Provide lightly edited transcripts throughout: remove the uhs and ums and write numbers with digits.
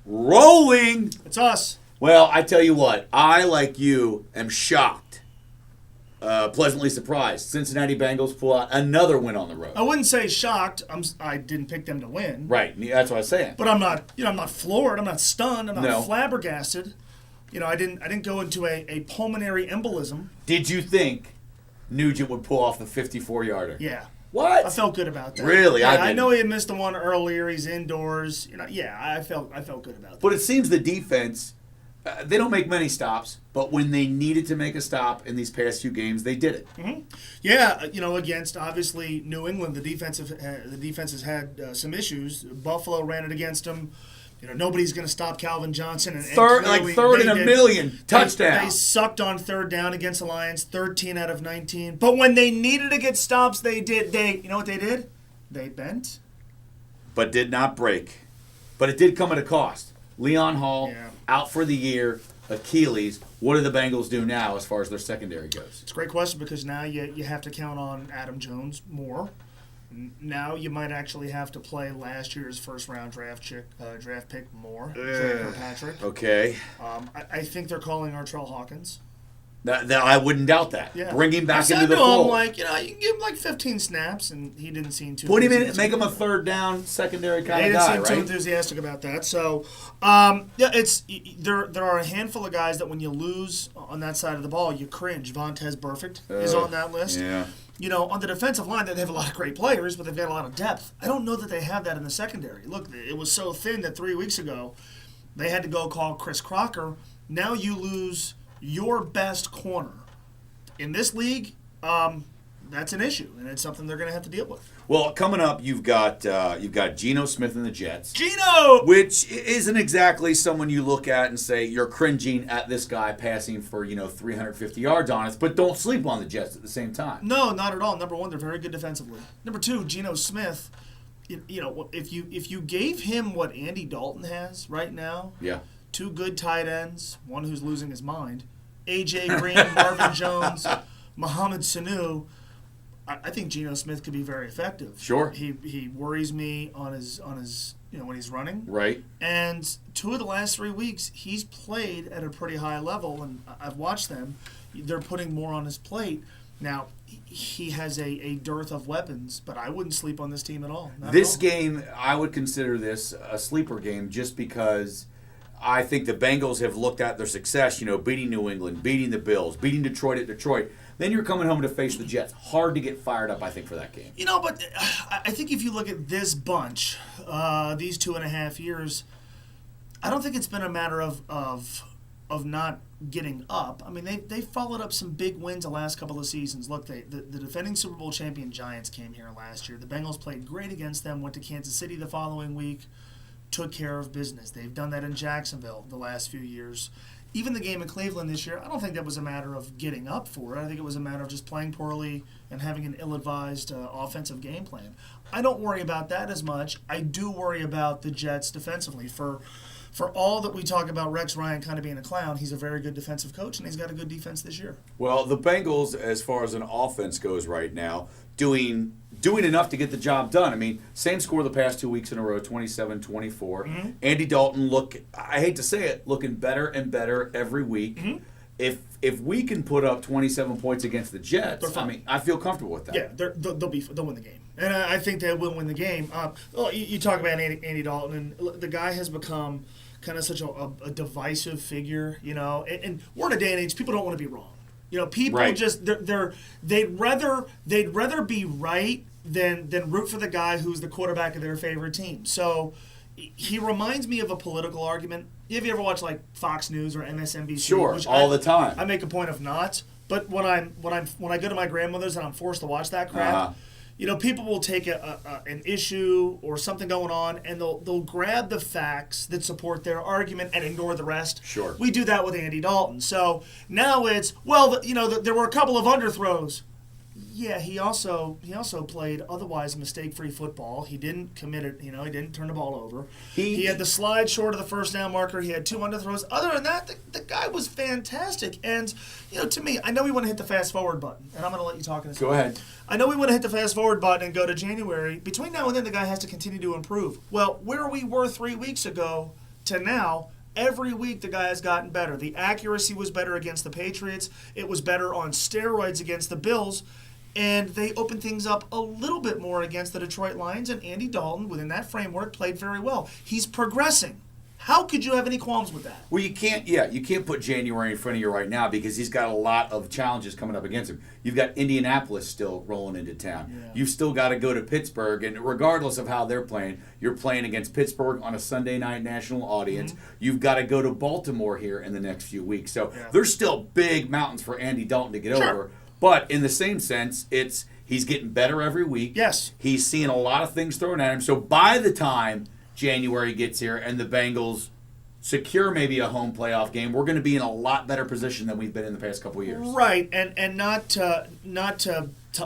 Rolling. It's us. Well, I tell you what, I, like you, am shocked, pleasantly surprised. Cincinnati Bengals pull out another win on the road. I wouldn't say shocked. I didn't pick them to win. Right, that's what I was saying. But I'm not, I'm not floored. I'm not stunned. I'm not No. flabbergasted. I didn't go into a pulmonary embolism. Did you think Nugent would pull off the 54-yarder? Yeah. What? I felt good about that. Really? Yeah, I I know he had missed the one earlier. He's indoors. I felt good about that. But it seems the defense, they don't make many stops, but when they needed to make a stop in these past few games, they did it. Mm-hmm. Yeah, against obviously New England, the defense has had some issues. Buffalo ran it against them. Nobody's going to stop Calvin Johnson. And third in a million touchdown. They sucked on third down against the Lions, 13 out of 19. But when they needed to get stops, they did. You know what they did? They bent. But did not break. But it did come at a cost. Leon Hall, out for the year. Achilles. What do the Bengals do now as far as their secondary goes? It's a great question because now you have to count on Adam Jones more. Now you might actually have to play last year's first-round draft pick more, Patrick. Okay. I think they're calling Artrell Hawkins. That I wouldn't doubt that. Yeah. Bring him back into I the know fold. I'm like, you can give him 15 snaps, and he didn't seem too. Put him in, make him a third down secondary kind of guy, He didn't seem too enthusiastic about that. So, it's there are a handful of guys that when you lose on that side of the ball, you cringe. Vontez Burfict is on that list. Yeah. On the defensive line, they have a lot of great players, but they've got a lot of depth. I don't know that they have that in the secondary. Look, it was so thin that 3 weeks ago they had to go call Chris Crocker. Now you lose your best corner. In this league, that's an issue, and it's something they're going to have to deal with. Well, coming up, you've got Geno Smith and the Jets. Geno! Which isn't exactly someone you look at and say you're cringing at this guy passing for 350 yards on us, but don't sleep on the Jets at the same time. No, not at all. Number one, they're very good defensively. Number two, Geno Smith. If you gave him what Andy Dalton has right now, two good tight ends, one who's losing his mind, A.J. Green, Marvin Jones, Mohamed Sanu. I think Geno Smith could be very effective. Sure. He worries me on his when he's running. Right. And 2 of the last 3 weeks, he's played at a pretty high level, and I've watched them. They're putting more on his plate. Now, he has a dearth of weapons, but I wouldn't sleep on this team at all. This game, I would consider this a sleeper game just because I think the Bengals have looked at their success, beating New England, beating the Bills, beating Detroit at Detroit. Then you're coming home to face the Jets. Hard to get fired up, I think, for that game. But I think if you look at this bunch, these 2.5 years, I don't think it's been a matter of not getting up. I mean, they followed up some big wins the last couple of seasons. Look, the defending Super Bowl champion Giants came here last year. The Bengals played great against them, went to Kansas City the following week, took care of business. They've done that in Jacksonville the last few years. Even the game in Cleveland this year, I don't think that was a matter of getting up for it. I think it was a matter of just playing poorly and having an ill-advised offensive game plan. I don't worry about that as much. I do worry about the Jets defensively. For all that we talk about Rex Ryan kind of being a clown, he's a very good defensive coach, and he's got a good defense this year. Well, the Bengals, as far as an offense goes right now, doing enough to get the job done. I mean, same score the past 2 weeks in a row, 27-24. Mm-hmm. Andy Dalton, I hate to say it, looking better and better every week. Mm-hmm. If we can put up 27 points against the Jets, I feel comfortable with that. Yeah, they'll win the game. And I think they will win the game. You talk about Andy Dalton, and the guy has become kind of such a divisive figure, and we're in a day and age, people don't want to be wrong. People just they'd rather be right than root for the guy who's the quarterback of their favorite team. So he reminds me of a political argument. Have you ever watched like Fox News or MSNBC? Sure, all the time. I make a point of not. But when I go to my grandmother's and I'm forced to watch that crap, people will take an issue or something going on and they'll grab the facts that support their argument and ignore the rest. Sure. We do that with Andy Dalton. So now it's there were a couple of underthrows. Yeah, he also played otherwise mistake-free football. He didn't commit it. He didn't turn the ball over. He had the slide short of the first down marker. He had 2 underthrows. Other than that, the guy was fantastic. And to me, I know we want to hit the fast forward button, and I'm going to let you talk in a second. Go ahead. I know we want to hit the fast forward button and go to January. Between now and then, the guy has to continue to improve. Well, where we were 3 weeks ago to now, every week the guy has gotten better. The accuracy was better against the Patriots. It was better on steroids against the Bills. And they opened things up a little bit more against the Detroit Lions, and Andy Dalton, within that framework, played very well. He's progressing. How could you have any qualms with that? Well, you can't put January in front of you right now because he's got a lot of challenges coming up against him. You've got Indianapolis still rolling into town. Yeah. You've still got to go to Pittsburgh, and regardless of how they're playing, you're playing against Pittsburgh on a Sunday night national audience. Mm-hmm. You've got to go to Baltimore here in the next few weeks. So Yeah. there's still big mountains for Andy Dalton to get Sure. over. But in the same sense, he's getting better every week. Yes. He's seeing a lot of things thrown at him. So by the time January gets here and the Bengals secure maybe a home playoff game, we're going to be in a lot better position than we've been in the past couple of years. Right, and not to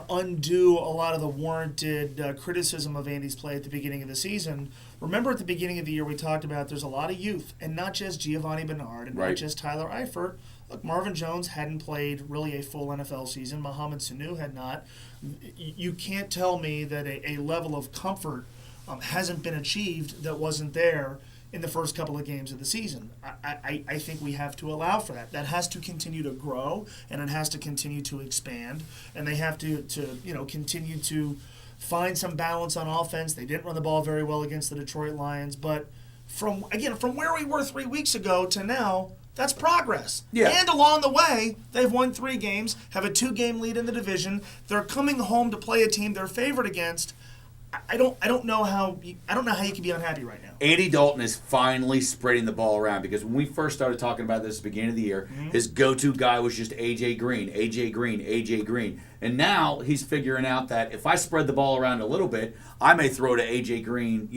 undo a lot of the warranted criticism of Andy's play at the beginning of the season. Remember at the beginning of the year we talked about there's a lot of youth, and not just Giovanni Bernard and Right. not just Tyler Eifert. Look, Marvin Jones hadn't played really a full NFL season. Mohamed Sanu had not. You can't tell me that a level of comfort hasn't been achieved that wasn't there in the first couple of games of the season. I think we have to allow for that. That has to continue to grow, and it has to continue to expand, and they have to continue to find some balance on offense. They didn't run the ball very well against the Detroit Lions, but from where we were 3 weeks ago to now, that's progress. Yeah. And along the way, they've won 3 games, have a 2-game lead in the division. They're coming home to play a team they're favored against. I don't know how you can be unhappy right now. Andy Dalton is finally spreading the ball around because when we first started talking about this at the beginning of the year, his go-to guy was just A.J. Green. And now he's figuring out that if I spread the ball around a little bit, I may throw to A.J. Green,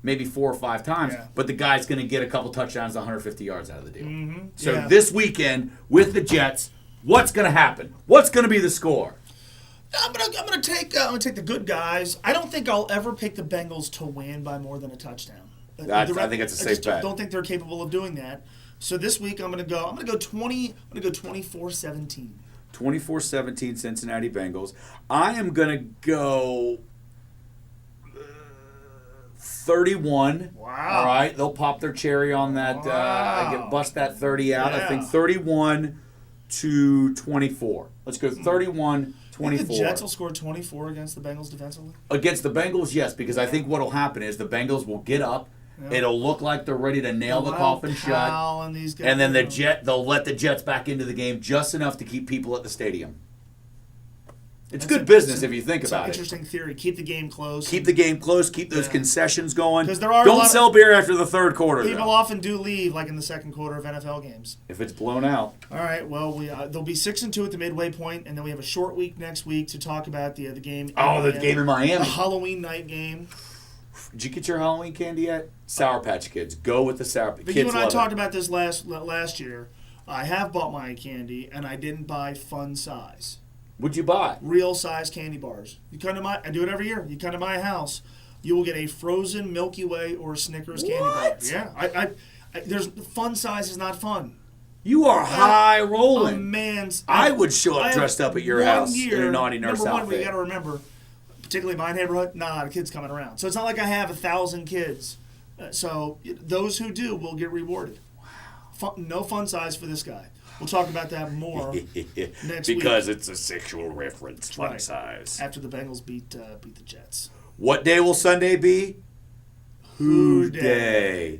maybe 4 or 5 times, Yeah. but the guy's going to get a couple touchdowns, 150 yards out of the deal. Mm-hmm. So Yeah. this weekend with the Jets, what's going to happen? What's going to be the score? I'm gonna take the good guys. I don't think I'll ever pick the Bengals to win by more than a touchdown. I think it's a safe bet. I don't think they're capable of doing that. So this week I'm gonna go 24-17. 24-17 Cincinnati Bengals. I am going to go 31. Wow. All right. They'll pop their cherry on that. Wow. Bust that 30 out. Yeah. I think 31-24. Let's go 31-24. The Jets will score 24 against the Bengals defensively. Against the Bengals, yes, because I think what will happen is the Bengals will get up. Yeah. It'll look like they're ready to nail the coffin shut. And these guys, And then they'll let the Jets back into the game just enough to keep people at the stadium. It's good business if you think about it. Interesting theory. Keep the game close. Keep the game close. Keep those concessions going. 'Cause there are a Don't lot of- sell beer after the third quarter. People though. often do leave, like in the second quarter of NFL games. If it's blown out. All right. Well, they'll be 6-2 at the midway point, and then we have a short week next week to talk about the game. Oh, the game in The Miami. Halloween night game. Did you get your Halloween candy yet? Sour Patch Kids. Go with the Sour Patch But Kids. you and I love talked it. about this last year. I have bought my candy, and I didn't buy fun size. What'd you buy? Real size candy bars. I do it every year. You come to my house, you will get a frozen Milky Way or Snickers candy bar. What? Yeah, there's fun size is not fun. You are high A rolling. man's. I would show up I have dressed up at your 1 house in year, a naughty nurse number one, outfit. we got to remember, particularly my neighborhood, not a lot of kids coming around. So it's not like I have 1,000 kids. So those who do will get rewarded. No fun size for this guy. We'll talk about that more next week. Because it's a sexual reference, fun Right. size. After the Bengals beat the Jets. What day will Sunday be? Who Day.